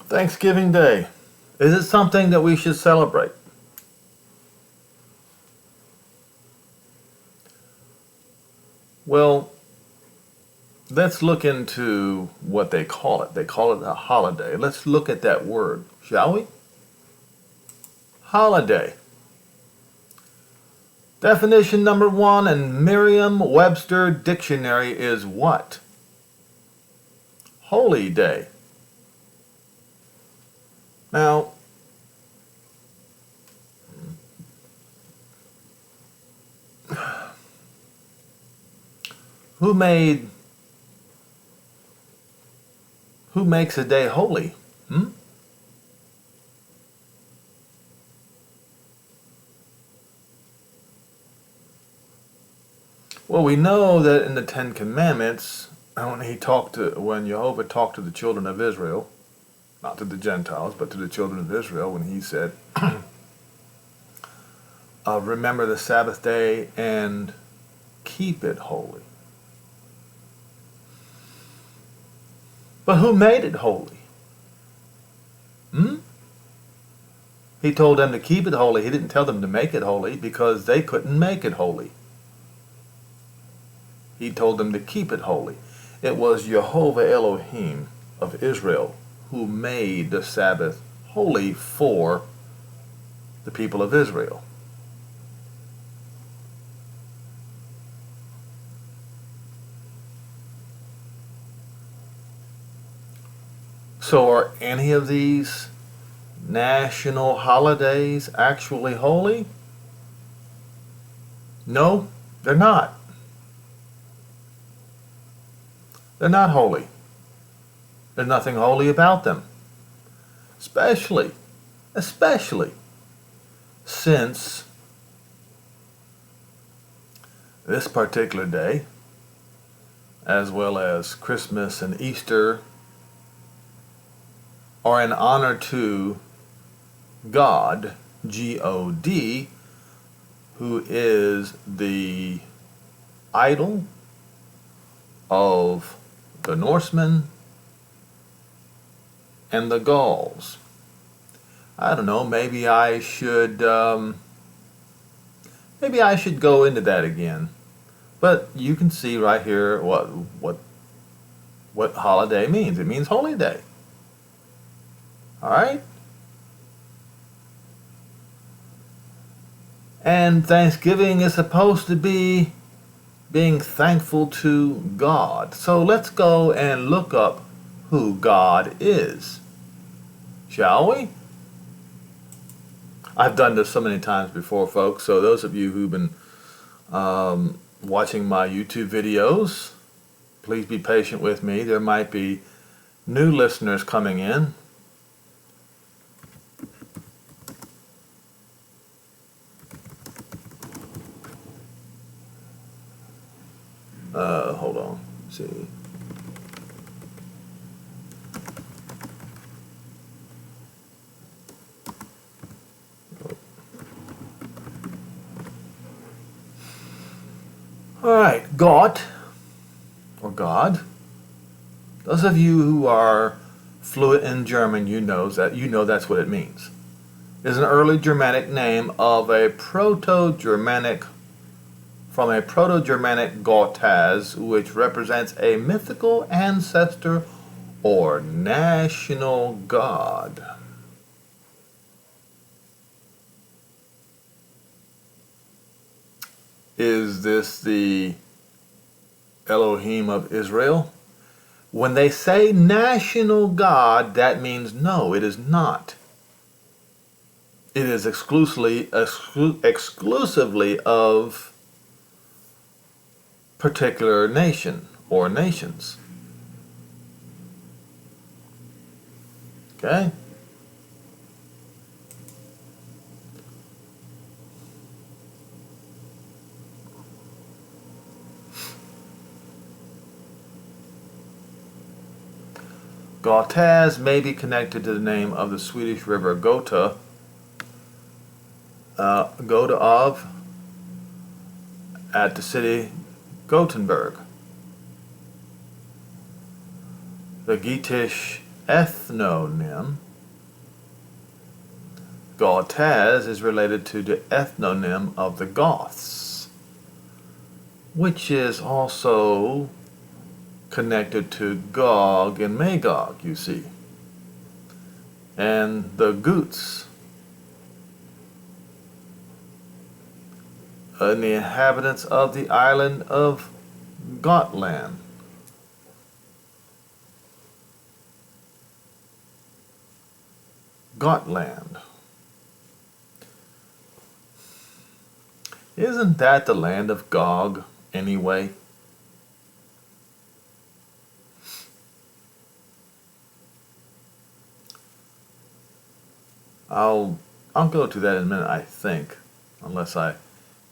Thanksgiving Day. Is it something that we should celebrate? Well, let's look into what they call it. They call it a holiday. Let's look at that word, shall we? Holiday. Definition number one in Merriam-Webster dictionary is what? Holy day. Now, who makes a day holy? Well, we know that in the Ten Commandments, when Jehovah talked to the children of Israel, not to the Gentiles, but to the children of Israel, when he said, remember the Sabbath day and keep it holy. But who made it holy? He told them to keep it holy. He didn't tell them to make it holy because they couldn't make it holy. He told them to keep it holy. It was Jehovah Elohim of Israel who made the Sabbath holy for the people of Israel. So are any of these national holidays actually holy? No, they're not. They're not holy. There's nothing holy about them. Especially since this particular day, as well as Christmas and Easter, are in honor to God, G-O-D, who is the idol of the Norsemen and the Gauls. I don't know, maybe I should go into that again. But you can see right here what holiday means. It means holy day. All right? And Thanksgiving is supposed to be being thankful to God. So let's go and look up who God is, shall we? I've done this so many times before, folks, so those of you who've been watching my YouTube videos, please be patient with me. There might be new listeners coming in. Hold on. Let's see. All right, Gott, or God. Those of you who are fluent in German, you know that's what it means. Is an early Germanic name of a Proto-Germanic Gottaz, which represents a mythical ancestor or national god. Is this the Elohim of Israel? When they say national god, that means no, it is not. It is exclusively of particular nation or nations. Okay? Gottaz may be connected to the name of the Swedish river Gotha, at the city Gothenburg. The Geatish ethnonym. Gautaz is related to the ethnonym of the Goths, which is also connected to Gog and Magog, you see. And the Goots, and the inhabitants of the island of Gotland. Gotland. Isn't that the land of Gog anyway? I'll go to that in a minute, I think, unless I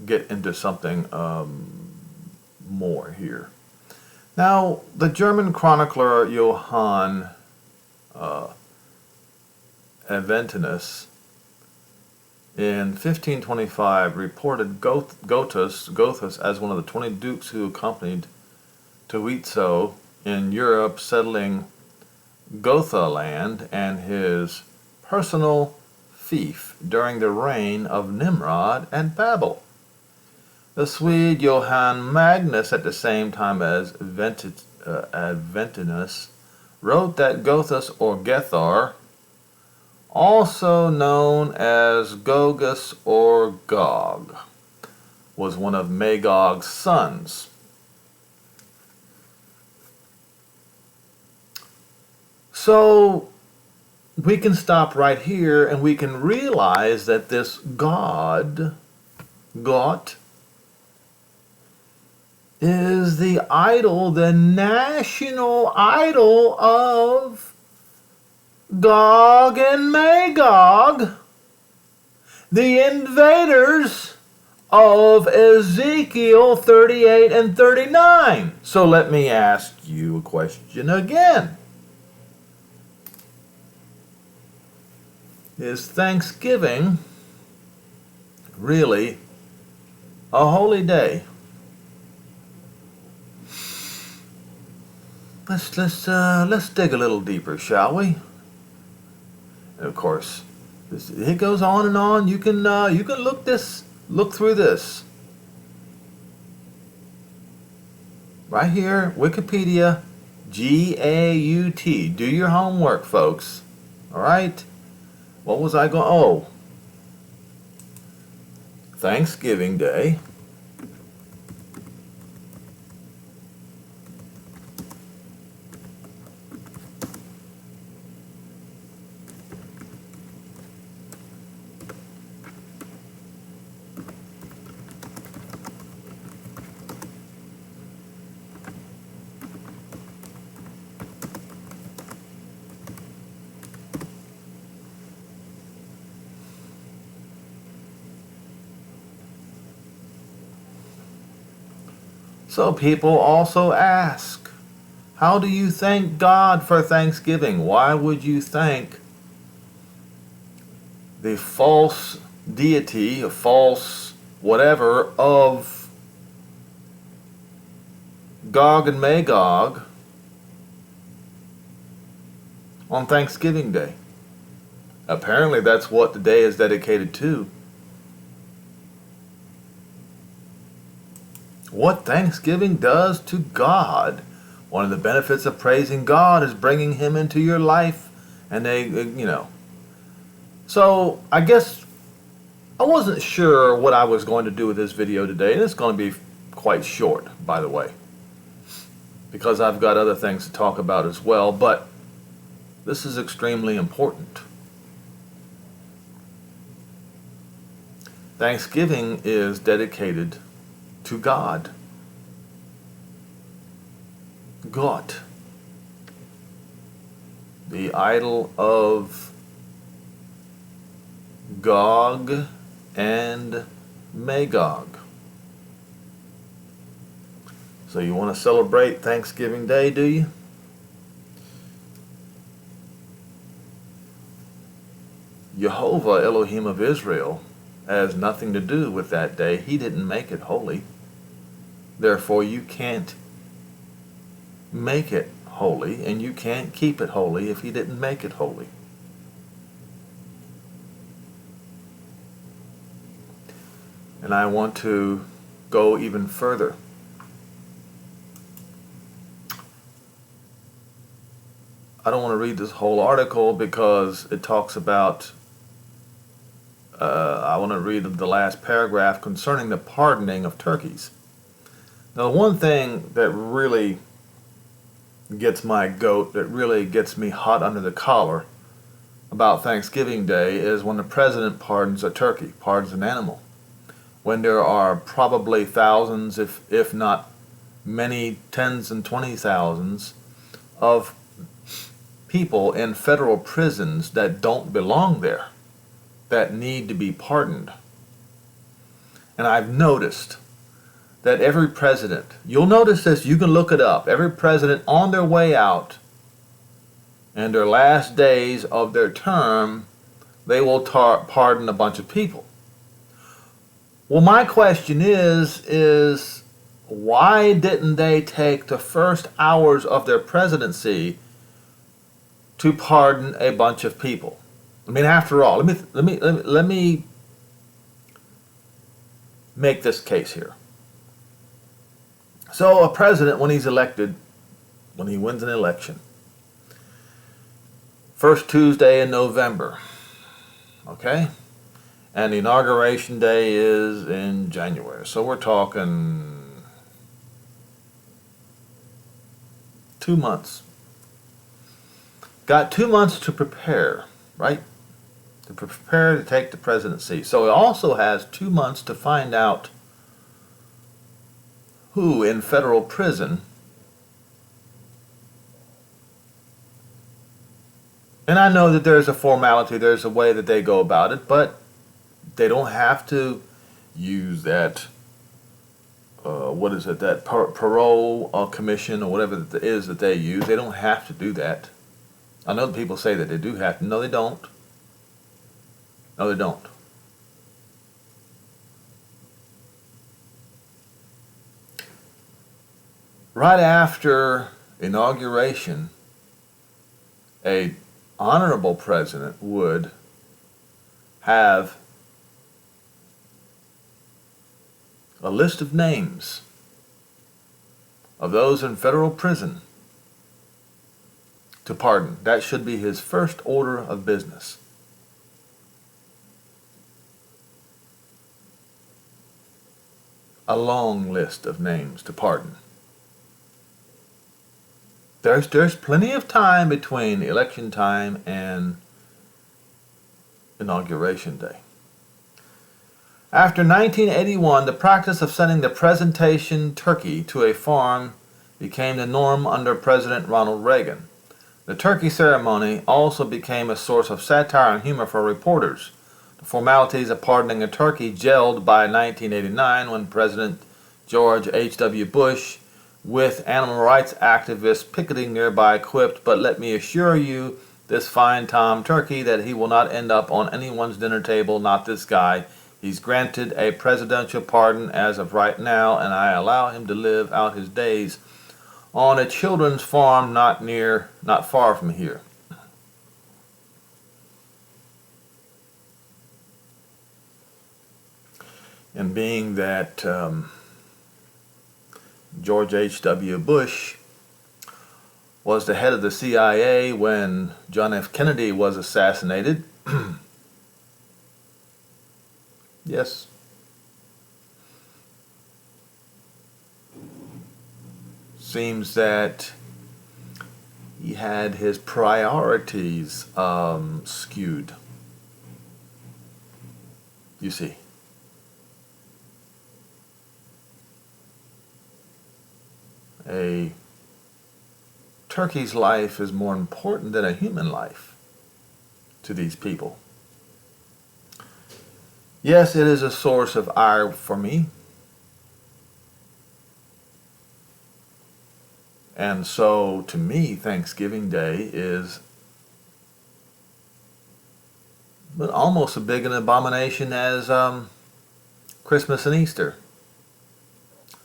get into something more here. Now, the German chronicler Johann Aventinus in 1525 reported Gothus as one of the 20 dukes who accompanied Tewitzo in Europe, settling Gothaland, and his personal fief during the reign of Nimrod and Babel. The Swede Johann Magnus, at the same time as Aventinus, wrote that Gothus or Gethar, also known as Gogus or Gog, was one of Magog's sons. So we can stop right here and we can realize that this god, Got, is the idol, the national idol of Gog and Magog, the invaders of Ezekiel 38 and 39. So let me ask you a question again. Is Thanksgiving really a holy day? Let's dig a little deeper, shall we? And of course, it goes on and on. You can look through this. Right here, Wikipedia, G-A-U-T. Do your homework, folks. All right? What was I going? Oh, Thanksgiving Day. So people also ask, how do you thank God for Thanksgiving? Why would you thank the false deity, a false whatever of Gog and Magog on Thanksgiving Day? Apparently that's what the day is dedicated to. What Thanksgiving does to God. One of the benefits of praising God is bringing Him into your life, and So I guess I wasn't sure what I was going to do with this video today, and it's going to be quite short, by the way, because I've got other things to talk about as well, but this is extremely important. Thanksgiving is dedicated to God. God, the idol of Gog and Magog. So you want to celebrate Thanksgiving Day, do you? Jehovah, Elohim of Israel, has nothing to do with that day. He didn't make it holy. Therefore, you can't make it holy, and you can't keep it holy if he didn't make it holy. And I want to go even further. I don't want to read this whole article because it talks about, I want to read the last paragraph concerning the pardoning of turkeys. Now, the one thing that really gets my goat, that really gets me hot under the collar about Thanksgiving Day is when the president pardons a turkey, pardons an animal. When there are probably thousands, if not many tens and 20,000s of people in federal prisons that don't belong there, that need to be pardoned. And I've noticed that every president, you'll notice this, you can look it up, every president on their way out and their last days of their term, they will pardon a bunch of people. Well, my question is why didn't they take the first hours of their presidency to pardon a bunch of people? I mean, after all, let me make this case here. So a president, when he's elected, when he wins an election, first Tuesday in November, okay? And the inauguration day is in January. So we're talking 2 months. Got 2 months to prepare, right? To prepare to take the presidency. So he also has 2 months to find out who in federal prison, and I know that there's a formality, there's a way that they go about it, but they don't have to use that, that parole commission or whatever it is that they use. They don't have to do that. I know that people say that they do have to. No, they don't. No, they don't. Right after inauguration, a honorable president would have a list of names of those in federal prison to pardon. That should be his first order of business. A long list of names to pardon. There's plenty of time between election time and inauguration day. After 1981, the practice of sending the presentation turkey to a farm became the norm under President Ronald Reagan. The turkey ceremony also became a source of satire and humor for reporters. The formalities of pardoning a turkey gelled by 1989 when President George H.W. Bush, with animal rights activists picketing nearby, quipped, "But let me assure you, this fine Tom turkey, that he will not end up on anyone's dinner table, not this guy. He's granted a presidential pardon as of right now, and I allow him to live out his days on a children's farm not far from here." And being that George H.W. Bush was the head of the CIA when John F. Kennedy was assassinated, yes, seems that he had his priorities skewed, you see. A turkey's life is more important than a human life to these people. Yes, it is a source of ire for me. And so, to me, Thanksgiving Day is almost as big an abomination as Christmas and Easter.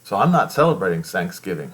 So I'm not celebrating Thanksgiving.